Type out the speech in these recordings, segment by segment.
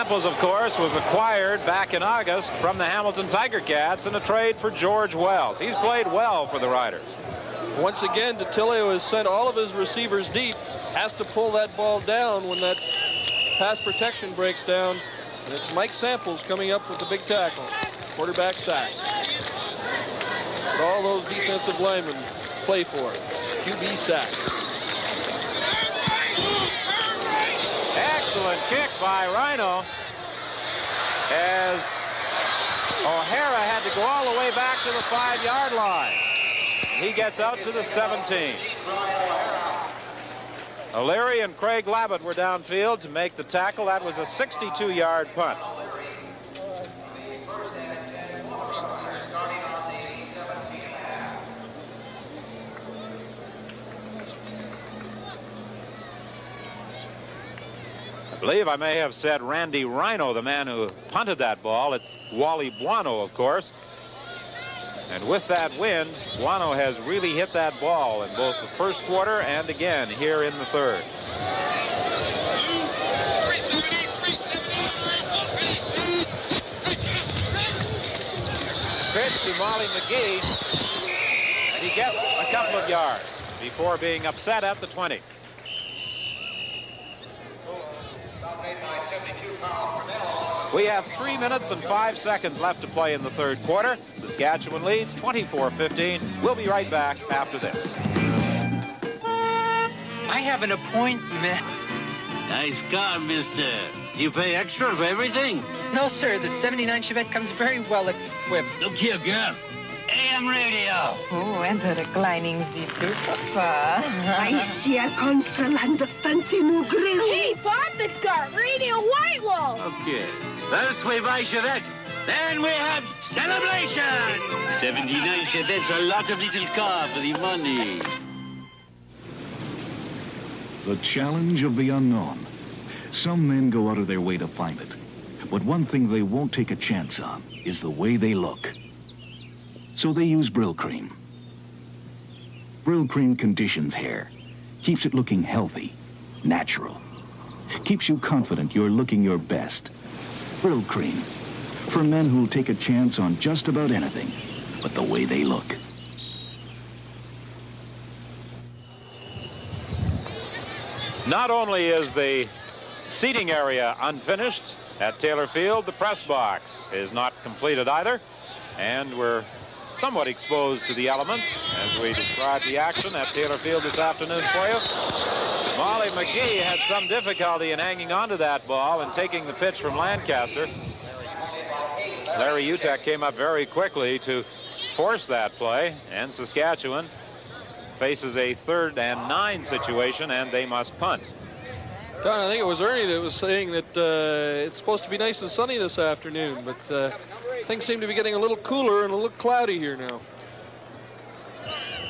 Samples, of course, was acquired back in August from the Hamilton Tiger Cats in a trade for George Wells. He's played well for the Riders. Once again, DeTilio has sent all of his receivers deep, has to pull that ball down when that pass protection breaks down. And it's Mike Samples coming up with the big tackle. Quarterback sack. But all those defensive linemen play for it. QB sacks. Excellent kick by Rhino, as O'Hara had to go all the way back to the 5-yard line. He gets out to the 17. O'Leary and Craig Labatt were downfield to make the tackle. That was a 62-yard punt. I believe I may have said Randy Rhino, the man who punted that ball. It's Wally Buono, of course. And with that wind, Buono has really hit that ball in both the first quarter and again here in the third. Pitch to Molly McGee. He gets a couple of yards before being upset at the 20. We have 3 minutes and 5 seconds left to play in the third quarter. Saskatchewan leads 24-15. We'll be right back after this. I have an appointment. Nice car, mister. You pay extra for everything? No, sir. The 79 Chevette comes very well equipped. Look here, girl. AM radio. Oh, and the reclining zipper, Papa. I see a console and a fancy new grill. Hey, Papa's got Radio White Wall. Okay. First we buy Chevette, then we have celebration. 79 Chevette's a lot of little car for the money. The challenge of the unknown. Some men go out of their way to find it. But one thing they won't take a chance on is the way they look. So they use Brill Cream. Brill Cream conditions hair, keeps it looking healthy, natural. Keeps you confident you're looking your best. Brill Cream, for men who'll take a chance on just about anything but the way they look. Not only is the seating area unfinished at Taylor Field, the press box is not completed either, and we're somewhat exposed to the elements as we describe the action at Taylor Field this afternoon for you. Molly McGee had some difficulty in hanging onto that ball and taking the pitch from Lancaster. Larry Utek came up very quickly to force that play, and Saskatchewan faces a 3rd and 9 situation, and they must punt. Don, I think it was Ernie that was saying that it's supposed to be nice and sunny this afternoon, but things seem to be getting a little cooler and a little cloudy here now.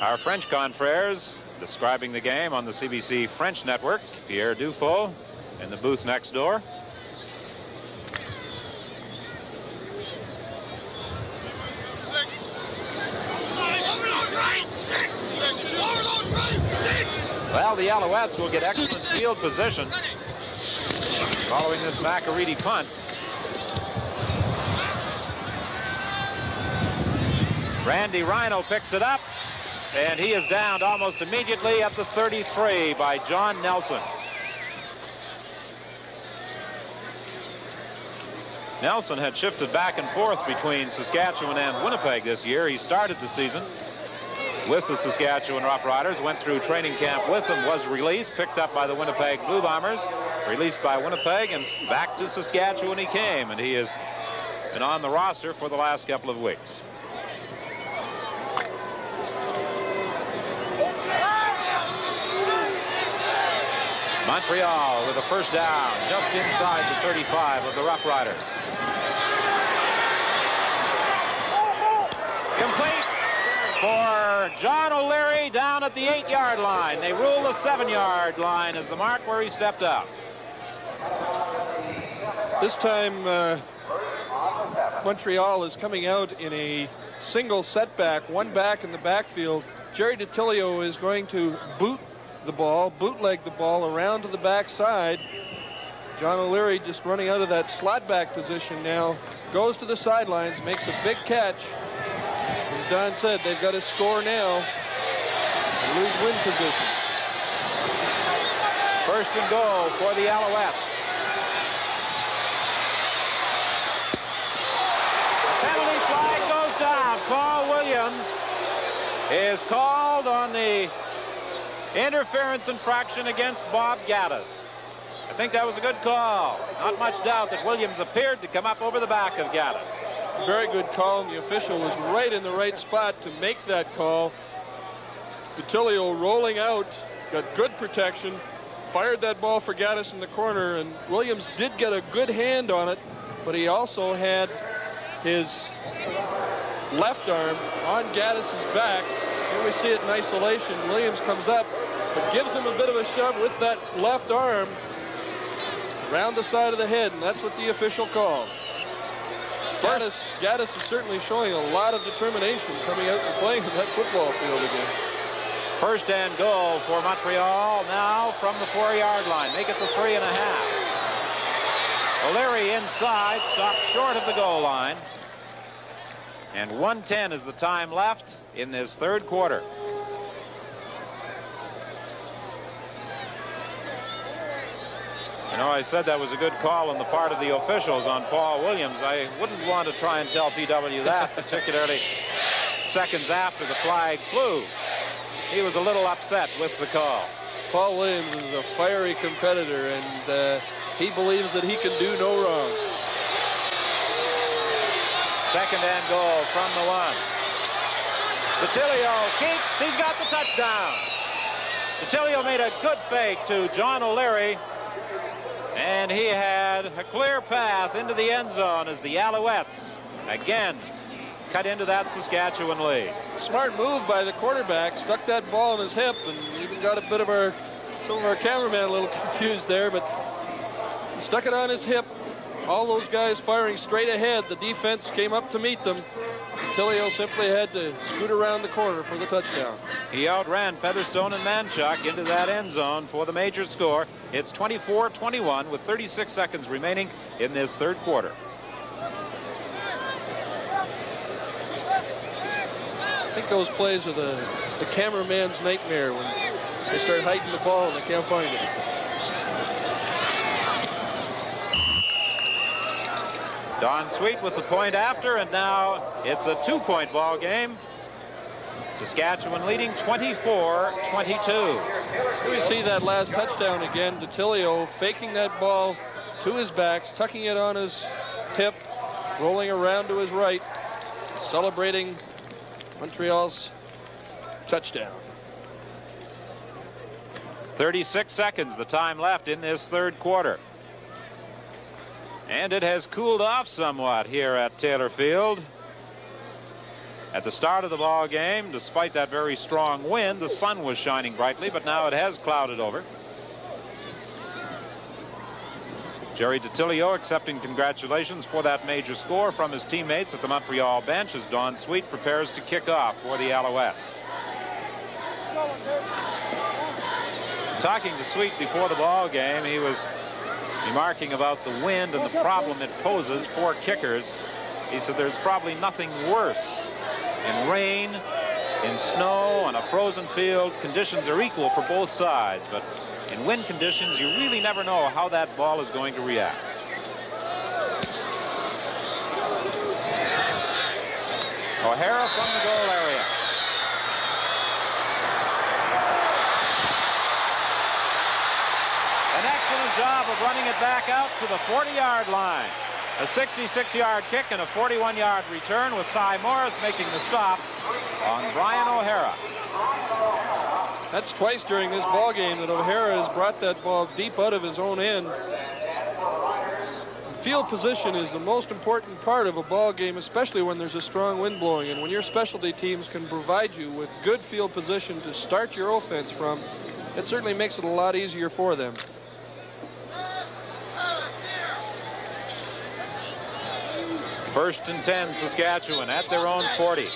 Our French confrères describing the game on the CBC French network. Pierre Dufault in the booth next door. Well, the Alouettes will get excellent field position following this McAreedy punt. Randy Rhino picks it up, and he is downed almost immediately at the 33 by John Nelson. Nelson had shifted back and forth between Saskatchewan and Winnipeg this year. He started the season with the Saskatchewan Roughriders, went through training camp with them, was released, picked up by the Winnipeg Blue Bombers, released by Winnipeg, and back to Saskatchewan he came, and he has been on the roster for the last couple of weeks. Montreal with a first down just inside the 35 of the Roughriders. Complete for John O'Leary down at the 8-yard line. They rule the 7-yard line as the mark where he stepped out. This time Montreal is coming out in a single setback, one back in the backfield. Jerry DeTilio is going to bootleg the ball around to the backside. John O'Leary just running out of that slot back position now. Goes to the sidelines, makes a big catch. As Don said, they've got to score now and lose win position. First and goal for the Alouettes. Penalty flag goes down. Paul Williams is called on the interference infraction against Bob Gaddis. I think that was a good call. Not much doubt that Williams appeared to come up over the back of Gaddis. Very good call, and the official was right in the right spot to make that call. Detilio rolling out, got good protection, fired that ball for Gaddis in the corner, and Williams did get a good hand on it, but he also had his left arm on Gaddis's back. Here we see it in isolation. Williams comes up, but gives him a bit of a shove with that left arm around the side of the head, and that's what the official called. Gaddis is certainly showing a lot of determination coming out and playing in that football field again. First and goal for Montreal now from the 4-yard line. Make it the 3.5. O'Leary inside, stopped short of the goal line. And 1:10 is the time left in this third quarter. You know, I said that was a good call on the part of the officials on Paul Williams. I wouldn't want to try and tell PW that, particularly seconds after the flag flew. He was a little upset with the call. Paul Williams is a fiery competitor, and he believes that he can do no wrong. Second and goal from the 1. Detilio keeps. He's got the touchdown. Detilio made a good fake to John O'Leary, and he had a clear path into the end zone as the Alouettes again cut into that Saskatchewan lead. Smart move by the quarterback. Stuck that ball in his hip, and even got a bit of some of our cameraman a little confused there, but he stuck it on his hip. All those guys firing straight ahead. The defense came up to meet them. Detilio simply had to scoot around the corner for the touchdown. He outran Featherstone and Manchuk into that end zone for the major score. It's 24-21 with 36 seconds remaining in this third quarter. I think those plays are the cameraman's nightmare when they start hiding the ball and they can't find it. Don Sweet with the point after, and now it's a 2-point ball game. Saskatchewan leading 24-22. Here we see that last touchdown again. Detilio faking that ball to his back, tucking it on his hip, rolling around to his right, celebrating Montreal's touchdown. 36 seconds, the time left in this third quarter. And it has cooled off somewhat here at Taylor Field. At the start of the ball game, despite that very strong wind, the sun was shining brightly, but now it has clouded over. Jerry Detilio accepting congratulations for that major score from his teammates at the Montreal bench as Don Sweet prepares to kick off for the Alouettes. Talking to Sweet before the ball game, he was remarking about the wind and the problem it poses for kickers. He said there's probably nothing worse. In rain, in snow, on a frozen field, conditions are equal for both sides, but in wind conditions, you really never know how that ball is going to react. O'Hara from the goal area. An excellent job of running it back out to the 40-yard line. A 66-yard kick and a 41-yard return with Ty Morris making the stop on Brian O'Hara. That's twice during this ball game that O'Hara has brought that ball deep out of his own end. Field position is the most important part of a ball game, especially when there's a strong wind blowing. And when your specialty teams can provide you with good field position to start your offense from, it certainly makes it a lot easier for them. First and 10, Saskatchewan at their own 40.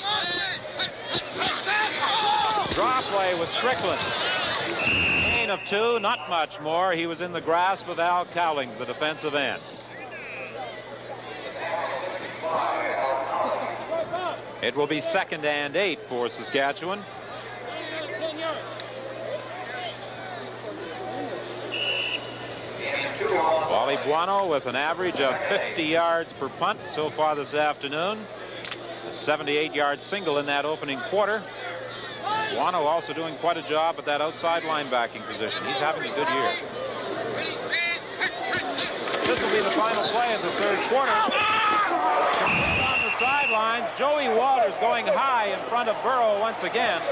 Draw play with Strickland. gain of 2, not much more. He was in the grasp of Al Cowlings, the defensive end. It will be 2nd and 8 for Saskatchewan. Wally Buono with an average of 50 yards per punt so far this afternoon. A 78-yard single in that opening quarter. Buono also doing quite a job at that outside linebacking position. He's having a good year. This will be the final play of the 3rd quarter. On the sidelines, Joey Walters going high in front of Burrow once again.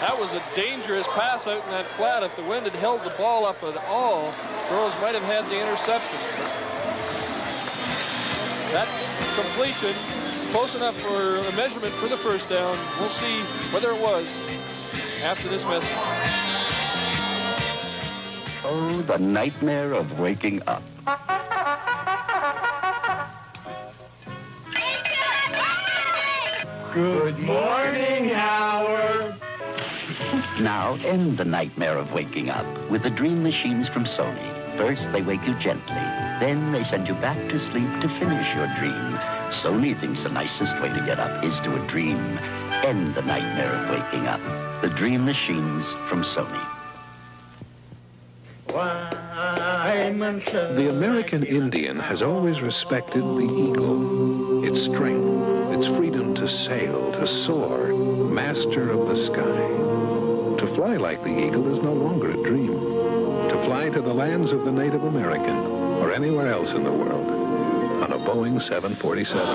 That was a dangerous pass out in that flat. If the wind had held the ball up at all, Burrows might have had the interception. That completion, close enough for a measurement for the first down. We'll see whether it was after this message. Oh, the nightmare of waking up. Good morning, Howard. Now end the nightmare of waking up with the dream machines from Sony. First, they wake you gently. Then they send you back to sleep to finish your dream. Sony thinks the nicest way to get up is to a dream. End the nightmare of waking up. The dream machines from Sony. The American Indian has always respected the eagle, its strength, its freedom to sail, to soar, master of the sky. To fly like the eagle is no longer a dream. To fly to the lands of the Native American or anywhere else in the world on a Boeing 747.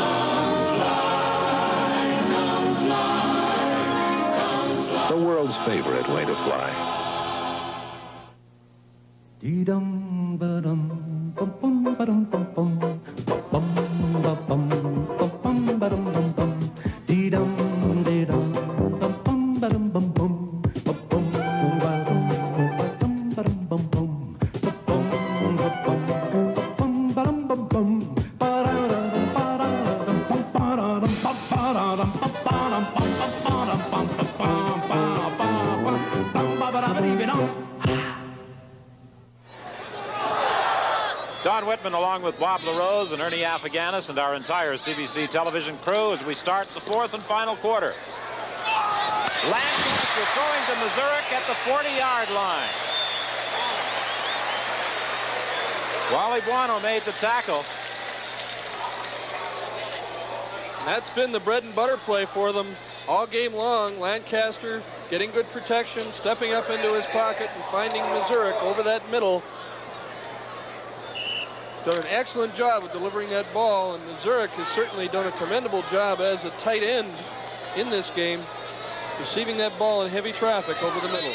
The world's favorite way to fly. Dee-dum, ba-dum, bum-bum, ba-dum, bum-bum, bum, ba-bum, bum-bum, ba-dum, bum-bum, dee-dum, dee-dum, bum-bum, ba-dum, bum-bum, ba-bum, ba-dum, ba-dum, bum-bum, ba-bum, ba-bum, ba-bum, ba-dum, bum-bum, ba-da-dum, ba-da-dum, ba-da-dum, ba-da-dum, ba-da-dum, ba-da-dum, ba-da-dum. Don Whitman along with Bob LaRose and Ernie Afaganis and our entire CBC television crew as we start the 4th and final quarter. Lancaster throwing to Mazurek at the 40-yard line. Wally Buono made the tackle. That's been the bread and butter play for them all game long. Lancaster getting good protection, stepping up into his pocket and finding Mazurek over that middle. He's done an excellent job of delivering that ball, and Mazurek has certainly done a commendable job as a tight end in this game, receiving that ball in heavy traffic over the middle.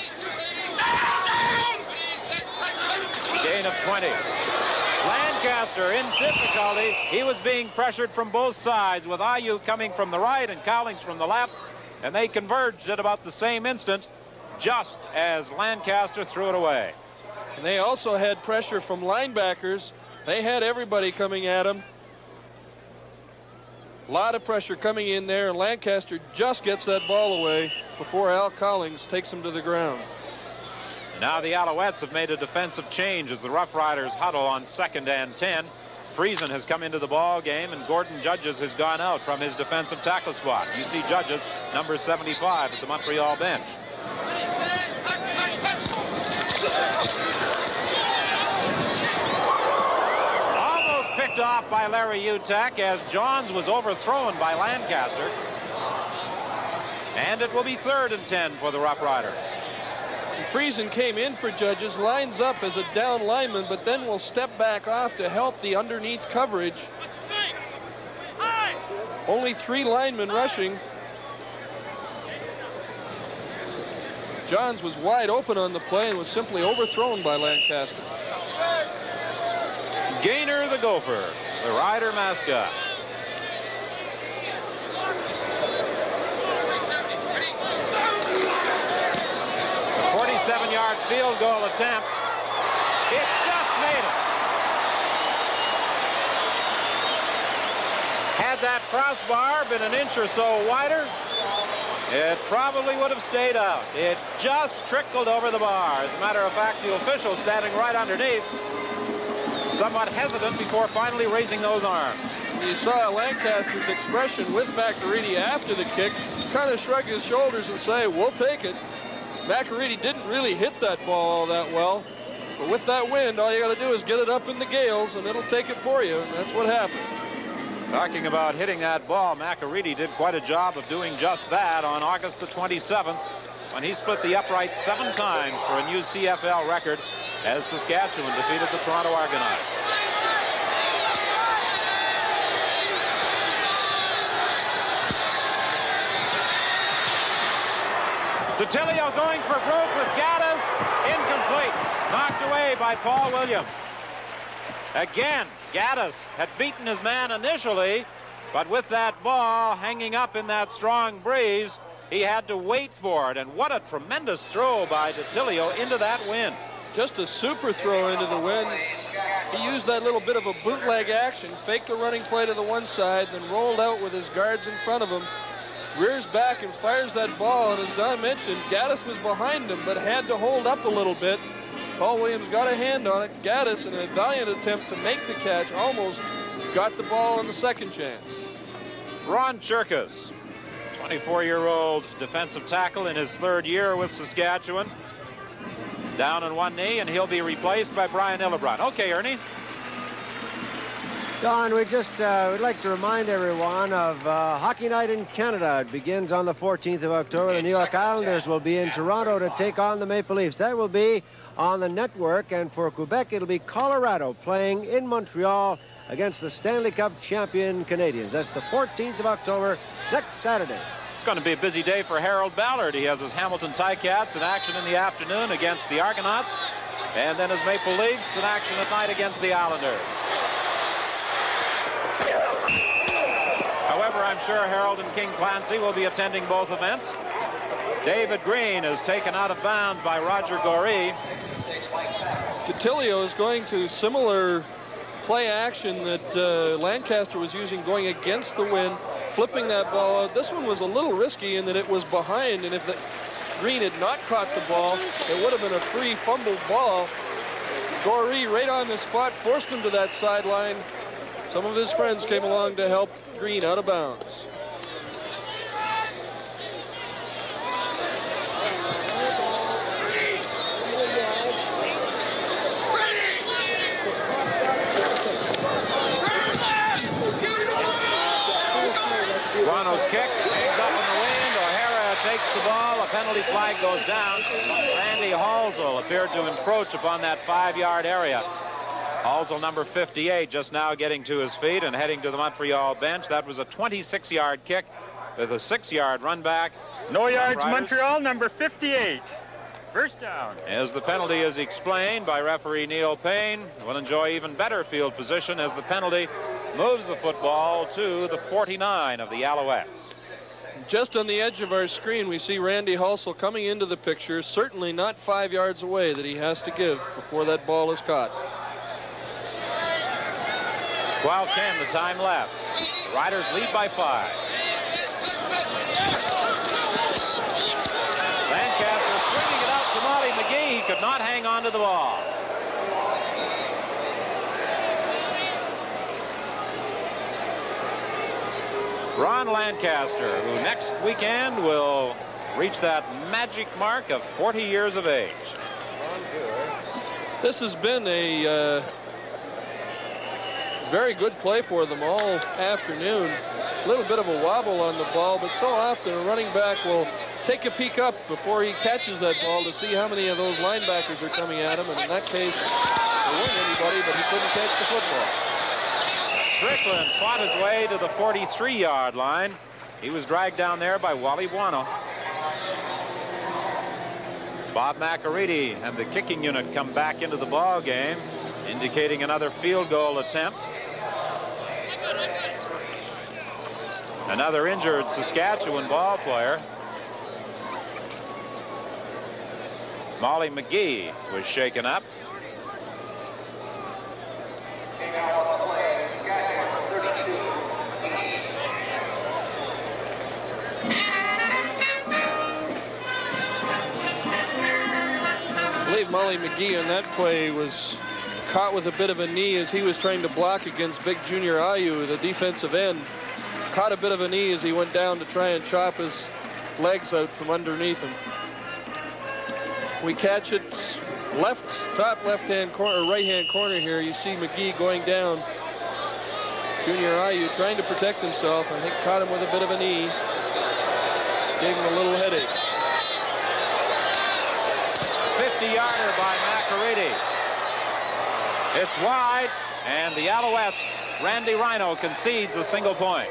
Gain of 20. Lancaster in difficulty. He was being pressured from both sides with Ayu coming from the right and Cowlings from the left, and they converged at about the same instant just as Lancaster threw it away. And they also had pressure from linebackers. They had everybody coming at him. A lot of pressure coming in there, and Lancaster just gets that ball away before Al Cowlings takes him to the ground. Now the Alouettes have made a defensive change as the Rough Riders huddle on 2nd and 10. Friesen has come into the ball game, and Gordon Judges has gone out from his defensive tackle spot. You see Judges, number 75, at the Montreal bench. Picked off by Larry Utak as Johns was overthrown by Lancaster. And it will be 3rd and 10 for the Rough Riders. Friesen came in for Judges, lines up as a down lineman, but then will step back off to help the underneath coverage. Only 3 linemen rushing. Johns was wide open on the play and was simply overthrown by Lancaster. Gainer the Gopher, the Rider mascot. A 47-yard field goal attempt. It just made it. Had that crossbar been an inch or so wider, It probably would have stayed out. It just trickled over the bar. As a matter of fact, the official standing right underneath, somewhat hesitant before finally raising those arms. You saw Lancaster's expression with McAreedy after the kick, kind of shrug his shoulders and say, we'll take it. McAreedy didn't really hit that ball all that well, but with that wind, all you got to do is get it up in the gales, and it'll take it for you, and that's what happened. Talking about hitting that ball, McAreedy did quite a job of doing just that on August the 27th when he split the upright 7 times for a new CFL record as Saskatchewan defeated the Toronto Argonauts. DeTilio going for broke with Gaddis. Incomplete. Knocked away by Paul Williams. Again, Gaddis had beaten his man initially, but with that ball hanging up in that strong breeze, he had to wait for it. And what a tremendous throw by DeTilio into that wind. Just a super throw into the wind. He used that little bit of a bootleg action, faked a running play to the one side, then rolled out with his guards in front of him. Rears back and fires that ball, and as Don mentioned, Gaddis was behind him, but had to hold up a little bit. Paul Williams got a hand on it. Gaddis, in a valiant attempt to make the catch, almost got the ball on the second chance. Ron Cherkas, 24-year-old defensive tackle in his 3rd year with Saskatchewan. Down on one knee, and he'll be replaced by Brian Hillebrand. Okay, Ernie. Don, we'd like to remind everyone of Hockey Night in Canada. It begins on the 14th of October. The New York Islanders will be in Toronto to take on the Maple Leafs. That will be on the network, and for Quebec, it'll be Colorado playing in Montreal against the Stanley Cup champion Canadiens. That's the 14th of October, next Saturday. It's going to be a busy day for Harold Ballard. He has his Hamilton Ticats in action in the afternoon against the Argonauts, and then his Maple Leafs in action at night against the Islanders. However, I'm sure Harold and King Clancy will be attending both events. David Green is taken out of bounds by Roger Goree. DeTilio is going to similar play action that Lancaster was using, going against the wind, flipping that ball out. This one was a little risky in that it was behind, and if Green had not caught the ball, it would have been a free fumbled ball. Goree, right on the spot, forced him to that sideline. Some of his friends came along to help Green out of bounds. Guano's kick hangs up in the wind. O'Hara takes the ball. A penalty flag goes down. Randy Halsell appeared to encroach upon that 5-yard area. Halsell, number 58, just now getting to his feet and heading to the Montreal bench. That was a 26-yard kick with a 6-yard run back. No yards, Montreal, number 58. First down. As the penalty is explained by referee Neil Payne, will enjoy even better field position as the penalty moves the football to the 49 of the Alouettes. Just on the edge of our screen, we see Randy Halsell coming into the picture, certainly not 5 yards away that he has to give before that ball is caught. 12:10, the time left. The Riders lead by 5. Lancaster swinging it out to Molly McGee. He could not hang on to the ball. Ron Lancaster, who next weekend will reach that magic mark of 40 years of age. This has been a very good play for them all afternoon. A little bit of a wobble on the ball, but so often a running back will take a peek up before he catches that ball to see how many of those linebackers are coming at him, and in that case, there weren't anybody, but he couldn't catch the football. Strickland fought his way to the 43-yard line. He was dragged down there by Wally Buono. Bob McAreedy and the kicking unit come back into the ball game, indicating another field goal attempt. Another injured Saskatchewan ball player. Molly McGee was shaken up. think Molly McGee on that play was caught with a bit of a knee as he was trying to block against big Junior Ayu, the defensive end. Caught a bit of a knee as he went down to try and chop his legs out from underneath him. We catch it left, top left-hand corner, or right-hand corner here. You see McGee going down. Junior Ayu trying to protect himself. I think caught him with a bit of a knee. Gave him a little headache. 50-yarder by McAready. It's wide, and the Alouettes, Randy Rhino, concedes a single point.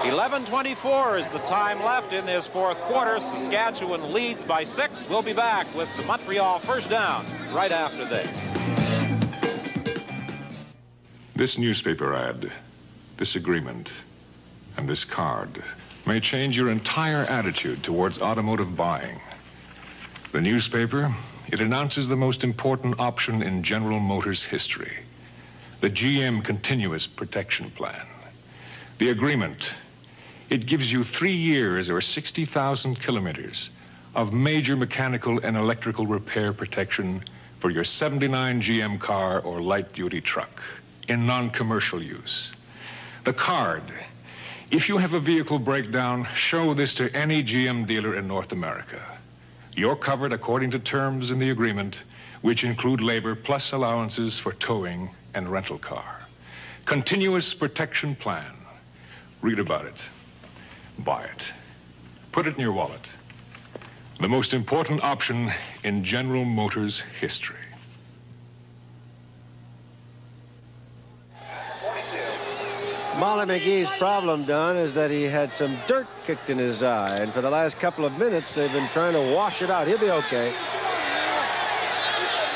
11:24 is the time left in this fourth quarter. Saskatchewan leads by 6. We'll be back with the Montreal first down right after this. This newspaper ad, this agreement, and this card may change your entire attitude towards automotive buying. The newspaper, it announces the most important option in General Motors history, the GM Continuous Protection Plan. The agreement, it gives you 3 years or 60,000 kilometers of major mechanical and electrical repair protection for your 79 GM car or light-duty truck in non-commercial use. The card, if you have a vehicle breakdown, show this to any GM dealer in North America. You're covered according to terms in the agreement, which include labor plus allowances for towing and rental car. Continuous Protection Plan. Read about it. Buy it. Put it in your wallet. The most important option in General Motors history. Molly McGee's problem, Don, is that he had some dirt kicked in his eye, and for the last couple of minutes, they've been trying to wash it out. He'll be okay.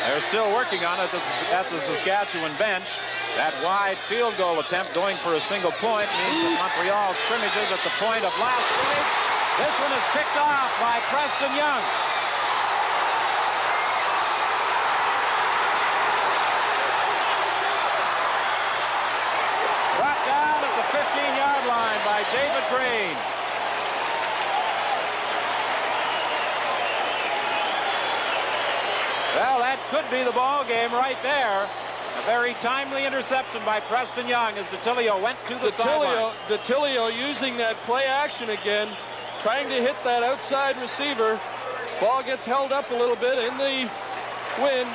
They're still working on it at the Saskatchewan bench. That wide field goal attempt going for a single point means that Montreal scrimmages at the point of last scrimmage. This one is picked off by Preston Young. Brought down at the 15-yard line by David Green. Well, that could be the ball game right there. A very timely interception by Preston Young as DeTilio went to the sideline. DeTilio using that play action again, trying to hit that outside receiver. Ball gets held up a little bit in the wind.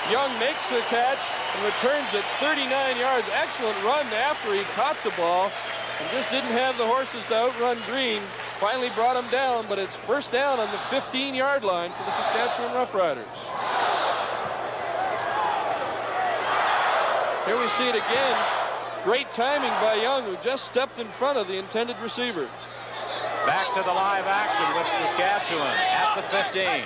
Young makes the catch and returns it 39 yards. Excellent run after he caught the ball and just didn't have the horses to outrun Green. Finally brought him down, but it's first down on the 15-yard line for the Saskatchewan Roughriders. Here we see it again. Great timing by Young, who just stepped in front of the intended receiver. Back to the live action with Saskatchewan at the 15.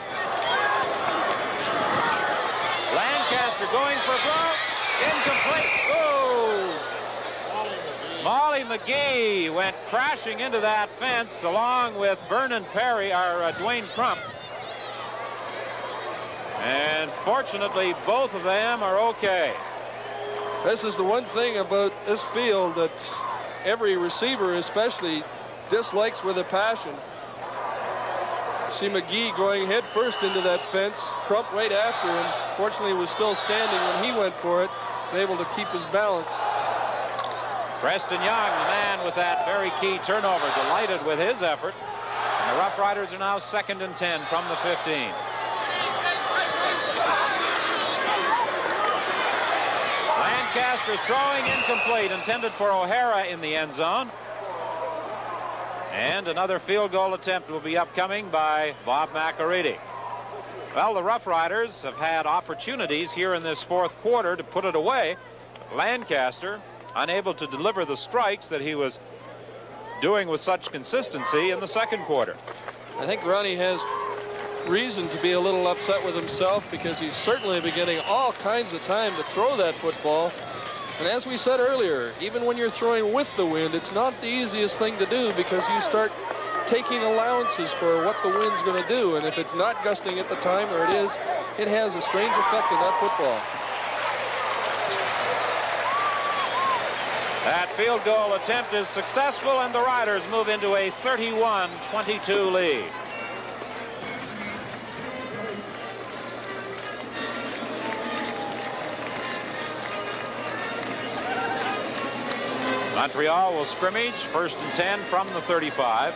Lancaster going for a blow. Incomplete. Oh! Molly McGee went crashing into that fence along with Vernon Perry, Dwayne Crump. And fortunately, both of them are okay. This is the one thing about this field that every receiver especially dislikes with a passion. See McGee going head first into that fence. Crump right after him. Fortunately, was still standing when he went for it. Was able to keep his balance. Preston Young, the man with that very key turnover, delighted with his effort. And the Rough Riders are now 2nd and 10 from the 15. Lancaster throwing incomplete, intended for O'Hara in the end zone. And another field goal attempt will be upcoming by Bob McAready. Well, the Rough Riders have had opportunities here in this fourth quarter to put it away. Lancaster unable to deliver the strikes that he was doing with such consistency in the second quarter. I think Ronnie has reason to be a little upset with himself because he's certainly been getting all kinds of time to throw that football. And as we said earlier, even when you're throwing with the wind, it's not the easiest thing to do because you start taking allowances for what the wind's going to do. And if it's not gusting at the time, or it is, it has a strange effect on that football. That field goal attempt is successful, and the Riders move into a 31-22 lead. Montreal will scrimmage 1st and 10 from the 35.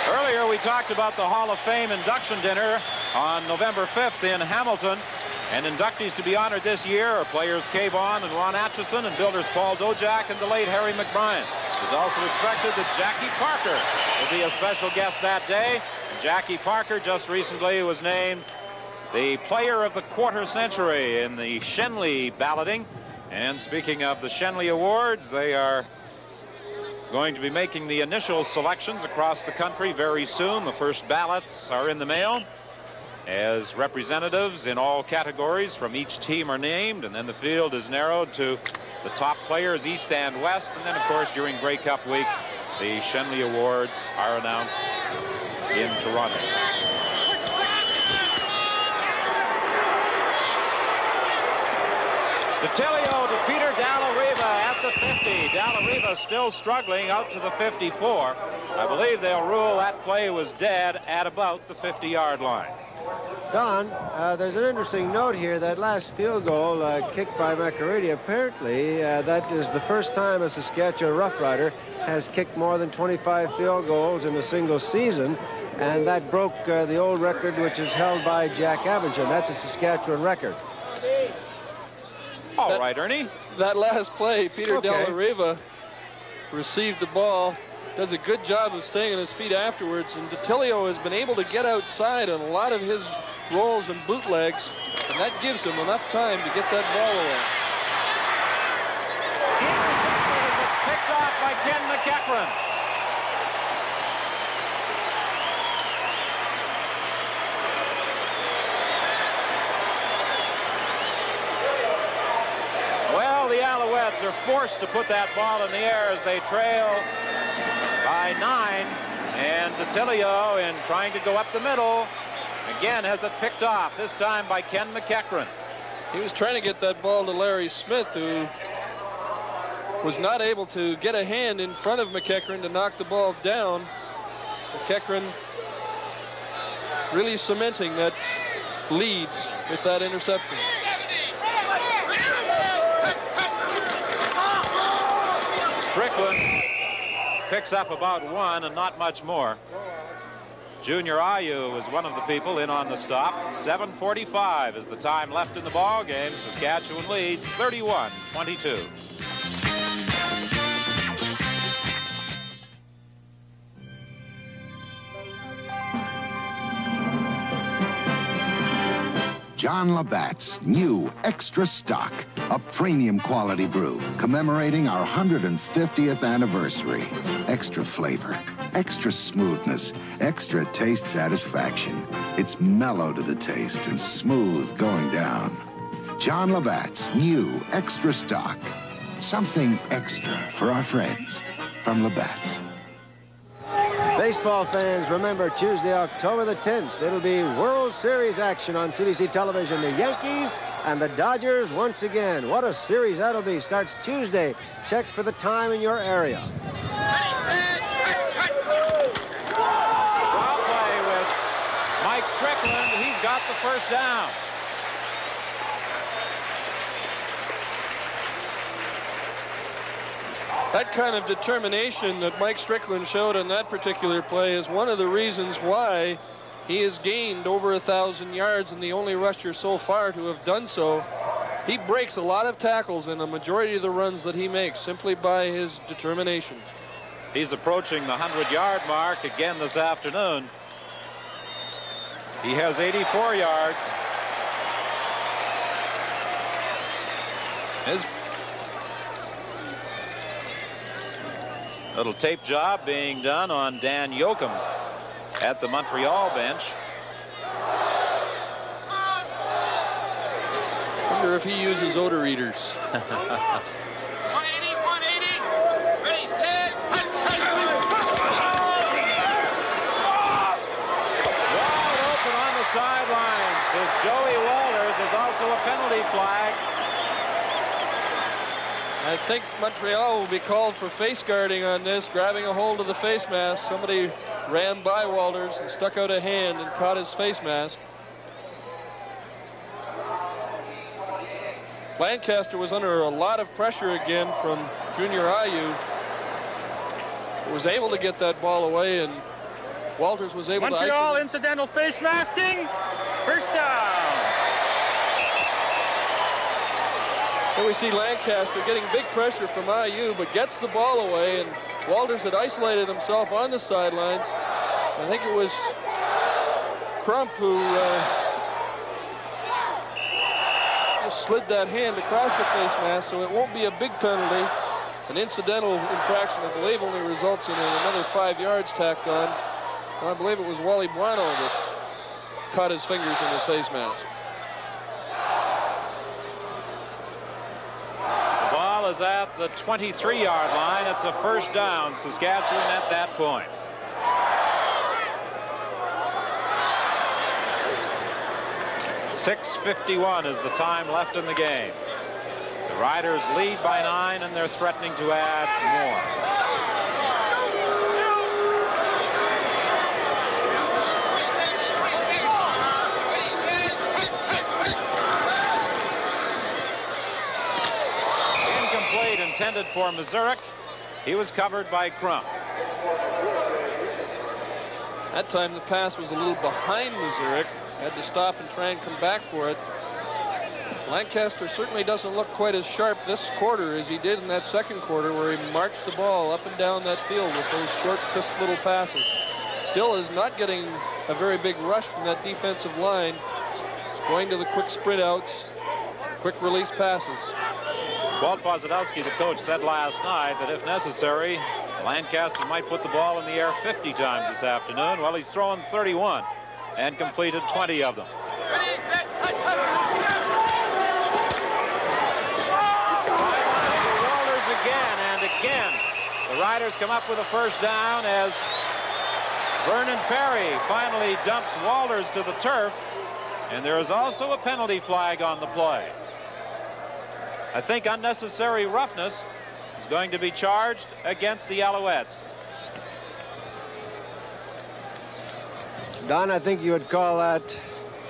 Earlier we talked about the Hall of Fame induction dinner on November 5th in Hamilton. And inductees to be honored this year are players Kay Vaughn and Ron Atchison, and builders Paul Dojak and the late Harry McBrien. It's also expected that Jackie Parker will be a special guest that day. Jackie Parker just recently was named the player of the quarter century in the Shenley balloting. And speaking of the Shenley Awards, they are going to be making the initial selections across the country very soon. The first ballots are in the mail, as representatives in all categories from each team are named, and then the field is narrowed to the top players east and west. And then, of course, during Grey Cup week, the Shenley Awards are announced in Toronto. DeTilio to Peter Dallariva at the 50. Dallariva still struggling out to the 54. I believe they'll rule that play was dead at about the 50-yard line. Don, there's an interesting note here. That last field goal kicked by McCready, apparently that is the first time a Saskatchewan Roughrider has kicked more than 25 field goals in a single season, and that broke the old record, which is held by Jack Abington. That's a Saskatchewan record. All right, Ernie. That last play, Peter Dallariva received the ball, does a good job of staying on his feet afterwards, and DeTilio has been able to get outside on a lot of his rolls and bootlegs, and that gives him enough time to get that ball away. It's picked off by Ken McEachran. Well, the Alouettes are forced to put that ball in the air as they trail by 9, and DeTilio, in trying to go up the middle, again has it picked off, this time by Ken McEachran. He was trying to get that ball to Larry Smith, who was not able to get a hand in front of McEachran to knock the ball down. McEachran really cementing that lead with that interception. Strickland picks up about 1 and not much more. Junior Ayu was one of the people in on the stop. 7:45 is the time left in the ball game. Saskatchewan leads 31-22. John Labatt's new Extra Stock, a premium quality brew commemorating our 150th anniversary. Extra flavor, extra smoothness, extra taste satisfaction. It's mellow to the taste and smooth going down. John Labatt's new Extra Stock. Something extra for our friends from Labatt's. Baseball fans, remember Tuesday, October the 10th, it'll be World Series action on CBC television. The Yankees and the Dodgers once again. What a series that'll be. Starts Tuesday. Check for the time in your area. Foul play with Mike Strickland. He's got the first down. That kind of determination that Mike Strickland showed on that particular play is one of the reasons why he has gained over 1,000 yards and the only rusher so far to have done so. He breaks a lot of tackles in the majority of the runs that he makes simply by his determination. He's approaching the 100-yard mark again this afternoon. He has 84 yards. His little tape job being done on Dan Yoakum at the Montreal bench. I wonder if he uses odor readers. 180, 180. Ready, set, Wide open on the sidelines. Is Joey Walters. Is also a penalty flag. I think Montreal will be called for face guarding on this, grabbing a hold of the face mask. Somebody ran by Walters and stuck out a hand and caught his face mask. Lancaster was under a lot of pressure again from Junior Ayew. Was able to get that ball away, and Walters was able to... Montreal incidental face masking. First down. Here we see Lancaster getting big pressure from Ayew, but gets the ball away, and Walters had isolated himself on the sidelines. I think it was Crump who just slid that hand across the face mask, so it won't be a big penalty. An incidental infraction, I believe, only results in another 5 yards tacked on. And I believe it was Wally Bueno that caught his fingers in his face mask. The ball is at the 23-yard line. It's a first down, Saskatchewan at that point. .6:51 is the time left in the game. The Riders lead by 9, and they're threatening to add more. Incomplete, intended for Mazurek. He was covered by Crump. That time the pass was a little behind Mazurek. Had to stop and try and come back for it. Lancaster certainly doesn't look quite as sharp this quarter as he did in that second quarter, where he marched the ball up and down that field with those short, crisp little passes. Still is not getting a very big rush from that defensive line. It's going to the quick sprint outs, quick release passes. Walt Pozadowski, the coach, said last night that if necessary, Lancaster might put the ball in the air 50 times this afternoon. Well, he's thrown 31 and completed 20 of them. Again, the Riders come up with a first down as Vernon Perry finally dumps Walters to the turf, and there is also a penalty flag on the play. I think unnecessary roughness is going to be charged against the Alouettes. Don, I think you would call that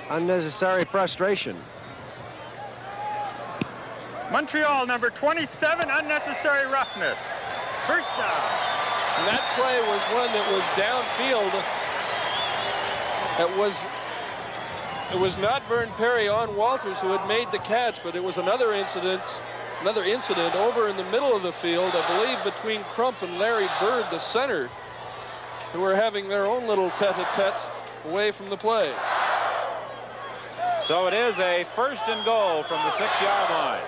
unnecessary frustration. Montreal, number 27, unnecessary roughness. First down. And that play was one that was downfield. It was not Vern Perry on Walters who had made the catch, but it was another incident over in the middle of the field, I believe between Crump and Larry Bird, the center, who were having their own little tete-a-tete away from the play. So it is a first and goal from the 6-yard line.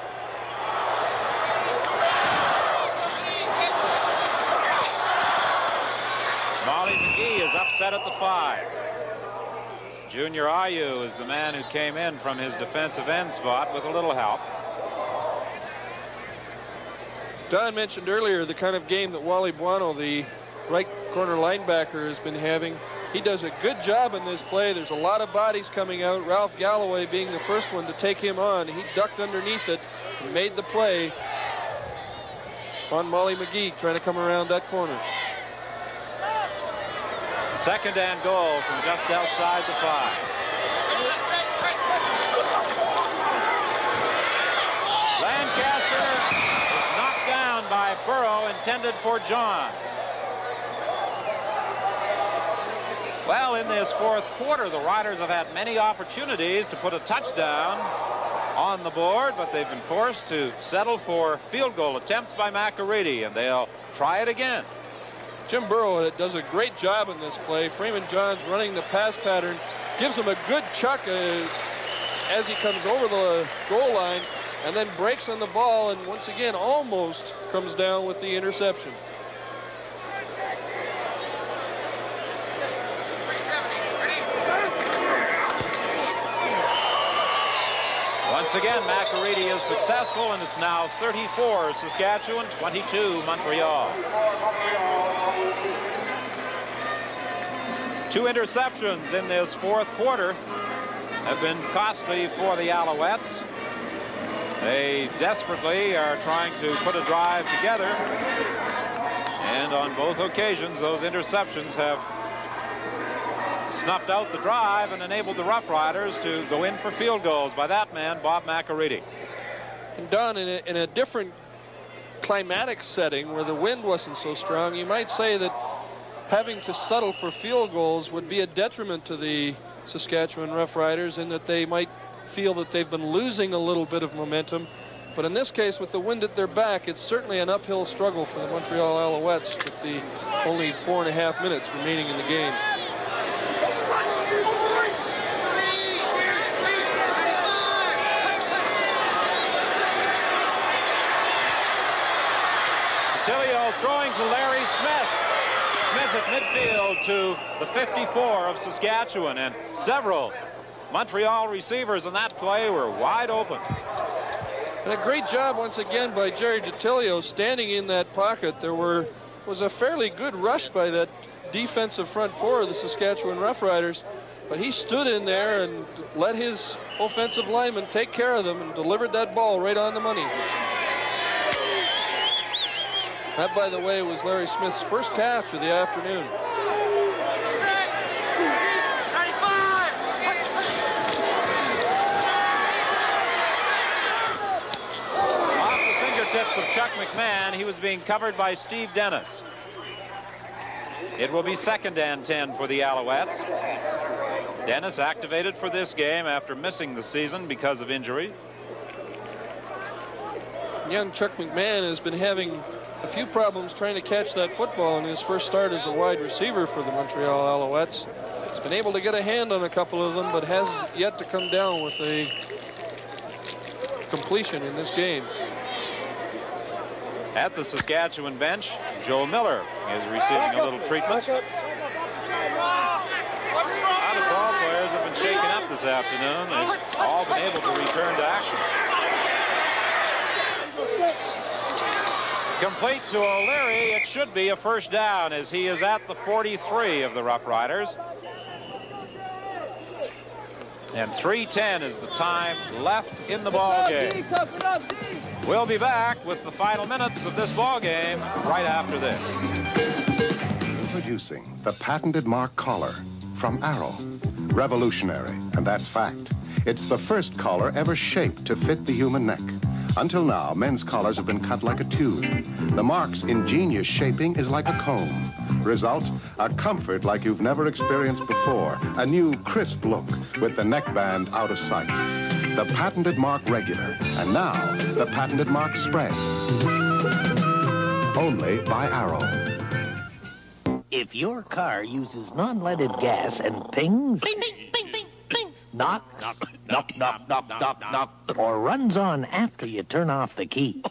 Molly McGee is upset at the 5. Junior Ayew is the man who came in from his defensive end spot with a little help. Don mentioned earlier the kind of game that Wally Bueno, the right corner linebacker, has been having. He does a good job in this play. There's a lot of bodies coming out. Ralph Galloway being the first one to take him on. He ducked underneath it and made the play on Molly McGee trying to come around that corner. Second and goal from just outside the 5. Lancaster is knocked down by Burrow, intended for Johns. Well, in this fourth quarter, the Riders have had many opportunities to put a touchdown on the board, but they've been forced to settle for field goal attempts by McAreedy, and they'll try it again. Jim Burrow does a great job in this play. Freeman Johns running the pass pattern, gives him a good chuck as he comes over the goal line, and then breaks on the ball, and once again almost comes down with the interception. Once again, McAreedy is successful, and it's now 34 Saskatchewan, 22 Montreal. 2 interceptions in this fourth quarter have been costly for the Alouettes. They desperately are trying to put a drive together. And on both occasions, those interceptions have snuffed out the drive and enabled the Rough Riders to go in for field goals by that man, Bob McAreedy. And Don, in a different climatic setting where the wind wasn't so strong, you might say that having to settle for field goals would be a detriment to the Saskatchewan Roughriders, in that they might feel that they've been losing a little bit of momentum. But in this case, with the wind at their back, it's certainly an uphill struggle for the Montreal Alouettes with the only 4.5 minutes remaining in the game. Tilio throwing to Larry Smith. Smith at midfield to the 54 of Saskatchewan, and several Montreal receivers in that play were wide open. And a great job once again by Jerry DiTilio standing in that pocket. There was a fairly good rush by that defensive front four of the Saskatchewan Roughriders, but he stood in there and let his offensive lineman take care of them and delivered that ball right on the money. That, by the way, was Larry Smith's first catch of the afternoon. Off the fingertips of Chuck McMahon, he was being covered by Steve Dennis. It will be 2nd and 10 for the Alouettes. Dennis activated for this game after missing the season because of injury. Young Chuck McMahon has been having a few problems trying to catch that football in his first start as a wide receiver for the Montreal Alouettes. He's been able to get a hand on a couple of them, but has yet to come down with a completion in this game. At the Saskatchewan bench, Joe Miller is receiving a little treatment. The ball players have been shaken up this afternoon. They've all been able to return to action. Complete to O'Leary. It should be a first down as he is at the 43 of the Rough Riders. And 3:10 is the time left in the ball game. We'll be back with the final minutes of this ball game right after this. Introducing the patented Mark collar from Arrow. Revolutionary, and that's fact. It's the first collar ever shaped to fit the human neck. Until now, men's collars have been cut like a tube. The Mark's ingenious shaping is like a comb. Result, a comfort like you've never experienced before. A new, crisp look with the neckband out of sight. The patented Mark Regular, and now the patented Mark Spread. Only by Arrow. If your car uses non-leaded gas and pings, knock, knock, knock, knock, knock, knock, or runs on after you turn off the key,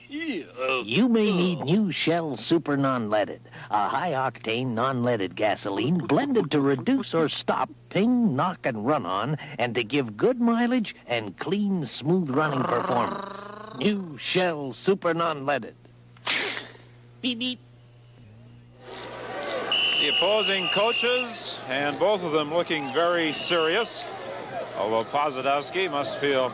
you may need new Shell Super Non-Leaded, a high-octane non-leaded gasoline blended to reduce or stop ping, knock, and run on, and to give good mileage and clean, smooth-running performance. New Shell Super Non-Leaded. Beep, beep. The opposing coaches, and both of them looking very serious, although Pozadowski must feel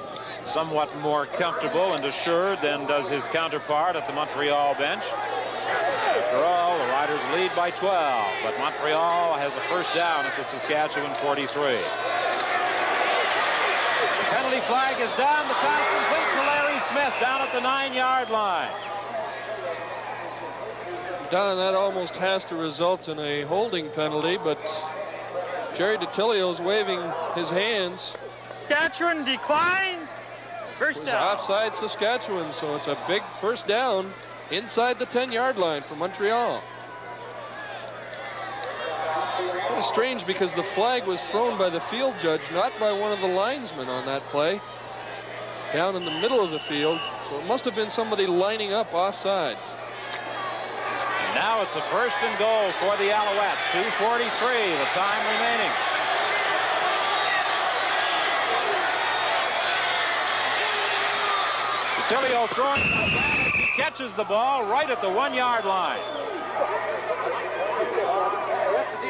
somewhat more comfortable and assured than does his counterpart at the Montreal bench. After all, the Riders lead by 12, but Montreal has a first down at the Saskatchewan 43. The penalty flag is down. The pass complete to Larry Smith down at the 9-yard line. Don, that almost has to result in a holding penalty, but Jerry DiTilio's waving his hands. Saskatchewan declines. First down. Offside Saskatchewan, so it's a big first down inside the 10-yard line for Montreal. Kind of strange because the flag was thrown by the field judge, not by one of the linesmen on that play, down in the middle of the field, so it must have been somebody lining up offside. Now it's a first and goal for the Alouettes. 2:43, the time remaining. DiTilio throwing. He catches the ball right at the 1-yard line.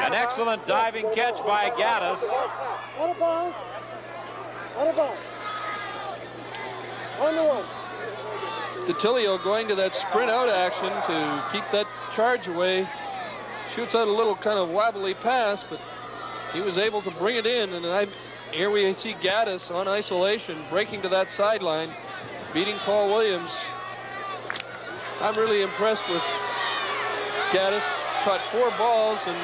An excellent diving catch by Gaddis. DeTilio going to that sprint out action to keep that charge away. Shoots out a little kind of wobbly pass, but he was able to bring it in. And here we see Gaddis on isolation, breaking to that sideline, beating Paul Williams. I'm really impressed with Gaddis. Caught 4 balls and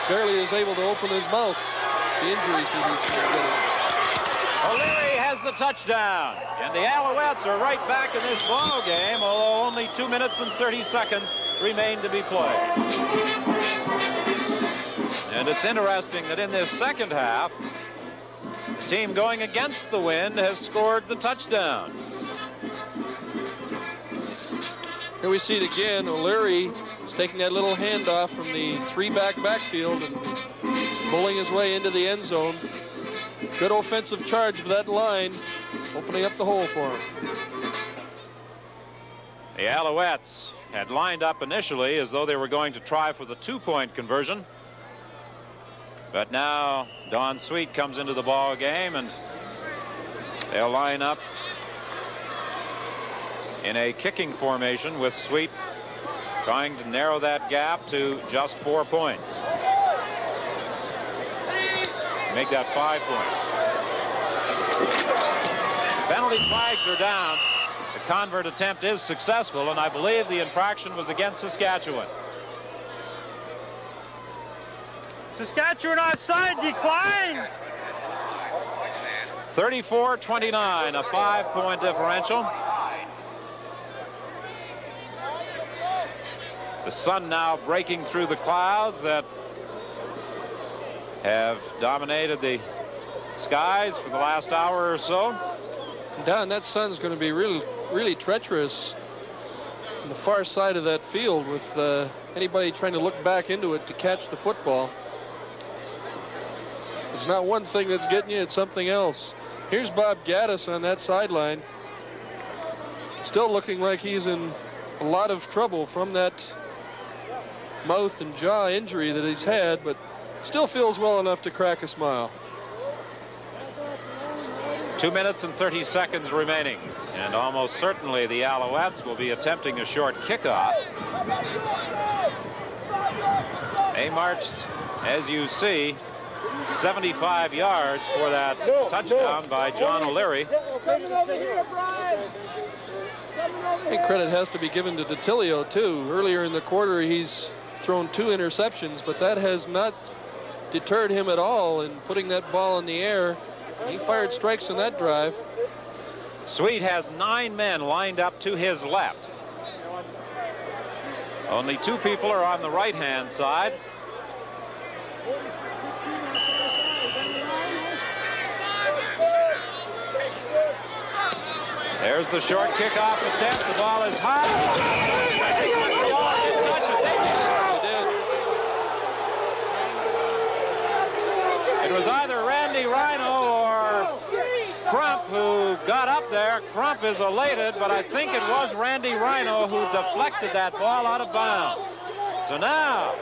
barely is able to open his mouth. The injuries he's getting. O'Leary has the touchdown, and the Alouettes are right back in this ball game, although only 2 minutes and 30 seconds remain to be played. And it's interesting that in this second half, the team going against the wind has scored the touchdown. Here we see it again. O'Leary is taking that little handoff from the 3-back backfield and pulling his way into the end zone. Good offensive charge of that line, opening up the hole for him. The Alouettes had lined up initially as though they were going to try for the 2-point conversion. But now Don Sweet comes into the ball game, and they'll line up in a kicking formation with Sweet trying to narrow that gap to just 4 points. Make that 5 points. Penalty flags are down. The convert attempt is successful, and I believe the infraction was against Saskatchewan. Saskatchewan offside, decline. 34-29, a 5-point differential. The sun now breaking through the clouds that have dominated the skies for the last hour or so. Don, that sun's going to be really treacherous on the far side of that field with anybody trying to look back into it to catch the football. It's not one thing that's getting you, it's something else. Here's Bob Gaddis on that sideline. Still looking like he's in a lot of trouble from that mouth and jaw injury that he's had, but still feels well enough to crack a smile. 2 minutes and 30 seconds remaining, and almost certainly the Alouettes will be attempting a short kickoff. They marched, as you see, 75 yards for that touchdown by John O'Leary. I think credit has to be given to DeTilio, too. Earlier in the quarter, he's thrown 2 interceptions, but that has not deterred him at all in putting that ball in the air. He fired strikes on that drive. Sweet has 9 men lined up to his left. Only 2 people are on the right-hand side. There's the short kickoff attempt. The ball is high. It was either Randy Rhino or Crump who got up there. Crump is elated, but I think it was Randy Rhino who deflected that ball out of bounds. So now